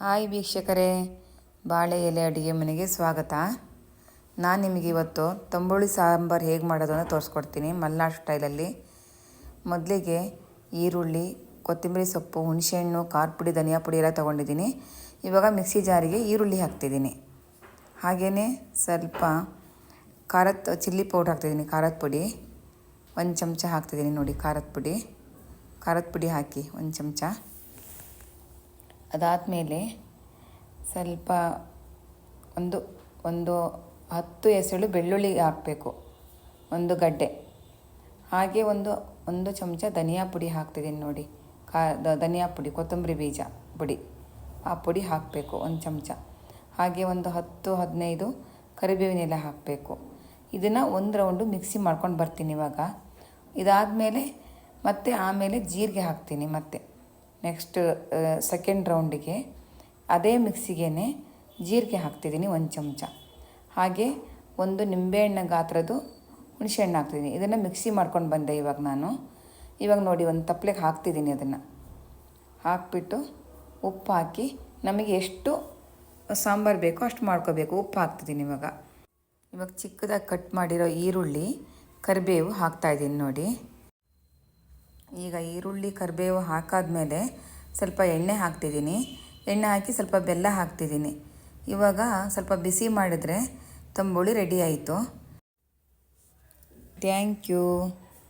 Hi ವೀಕ್ಷಕರೇ, ಬಾಳೆ ಎಲೆ ಅಡುಗೆ ಮನೆಗೆ ಸ್ವಾಗತ. ನಾನು ನಿಮಗೆ ಇವತ್ತು ತಂಬುಳಿ ಸಾಂಬಾರು ಹೇಗೆ ಮಾಡೋದು ಅಂತ ತೋರಿಸ್ಕೊಡ್ತೀನಿ ಮಲೆನಾಡು ಸ್ಟೈಲಲ್ಲಿ. ಮೊದಲಿಗೆ ಈರುಳ್ಳಿ, ಕೊತ್ತಂಬರಿ ಸೊಪ್ಪು, ಹುಣಸೆಹಣ್ಣು, ಖಾರ ಪುಡಿ, ಧನಿಯಾ ಪುಡಿ ಎಲ್ಲ ತೊಗೊಂಡಿದ್ದೀನಿ. ಇವಾಗ ಮಿಕ್ಸಿ ಜಾರಿಗೆ ಈರುಳ್ಳಿ ಹಾಕ್ತಿದ್ದೀನಿ. ಹಾಗೆಯೇ ಸ್ವಲ್ಪ ಚಿಲ್ಲಿ ಪೌಡ್ರ್ ಹಾಕ್ತಿದ್ದೀನಿ. ಖಾರದ ಪುಡಿ 1 ಚಮಚ ಹಾಕ್ತಿದ್ದೀನಿ ನೋಡಿ. ಖಾರದ ಪುಡಿ ಹಾಕಿ 1 ಚಮಚ. ಅದಾದಮೇಲೆ ಸ್ವಲ್ಪ ಒಂದು 10 ಎಸಳು ಬೆಳ್ಳುಳ್ಳಿ ಹಾಕಬೇಕು, 1 ಗಡ್ಡೆ. ಹಾಗೆ ಒಂದು ಚಮಚ ಧನಿಯಾ ಪುಡಿ ಹಾಕ್ತಿದ್ದೀನಿ ನೋಡಿ. ಧನಿಯಾ ಪುಡಿ, ಕೊತ್ತಂಬರಿ ಬೀಜ ಪುಡಿ, ಆ ಪುಡಿ ಹಾಕಬೇಕು 1 ಚಮಚ. ಹಾಗೆ 10-15 ಕರಿಬೇವಿನ ಎಲೆ ಹಾಕಬೇಕು. ಇದನ್ನು 1 ರೌಂಡು ಮಿಕ್ಸಿ ಮಾಡ್ಕೊಂಡು ಬರ್ತೀನಿ ಇವಾಗ. ಇದಾದಮೇಲೆ ಆಮೇಲೆ ಜೀರಿಗೆ ಹಾಕ್ತೀನಿ. ಮತ್ತು ನೆಕ್ಸ್ಟ್ ಸೆಕೆಂಡ್ ರೌಂಡಿಗೆ ಅದೇ ಮಿಕ್ಸಿಗೆ ಜೀರಿಗೆ ಹಾಕ್ತಿದ್ದೀನಿ 1 ಚಮಚ. ಹಾಗೆ 1 ನಿಂಬೆಹಣ್ಣು ಗಾತ್ರದ್ದು ಹುಣಸೆಹಣ್ಣು ಹಾಕ್ತಿದ್ದೀನಿ. ಇದನ್ನು ಮಿಕ್ಸಿ ಮಾಡ್ಕೊಂಡು ಬಂದೆ ಇವಾಗ ನೋಡಿ ಒಂದು ತಪ್ಪಲೆಗೆ ಹಾಕ್ತಿದ್ದೀನಿ. ಅದನ್ನು ಹಾಕ್ಬಿಟ್ಟು ಉಪ್ಪು ಹಾಕಿ ನಮಗೆ ಎಷ್ಟು ಸಾಂಬಾರು ಬೇಕೋ ಅಷ್ಟು ಮಾಡ್ಕೋಬೇಕು. ಉಪ್ಪು ಹಾಕ್ತಿದ್ದೀನಿ ಇವಾಗ ಚಿಕ್ಕದಾಗಿ ಕಟ್ ಮಾಡಿರೋ ಈರುಳ್ಳಿ, ಕರಿಬೇವು ಹಾಕ್ತಾಯಿದ್ದೀನಿ ನೋಡಿ. ಈಗ ಈರುಳ್ಳಿ ಕರಿಬೇವು ಹಾಕಾದ್ಮೇಲೆ ಸ್ವಲ್ಪ ಎಣ್ಣೆ ಹಾಕ್ತಿದ್ದೀನಿ. ಎಣ್ಣೆ ಹಾಕಿ ಸ್ವಲ್ಪ ಬೆಲ್ಲ ಹಾಕ್ತಿದ್ದೀನಿ. ಇವಾಗ ಸ್ವಲ್ಪ ಬಿಸಿ ಮಾಡಿದ್ರೆ ತಂಬುಳಿ ರೆಡಿ ಆಯಿತು. Thank you.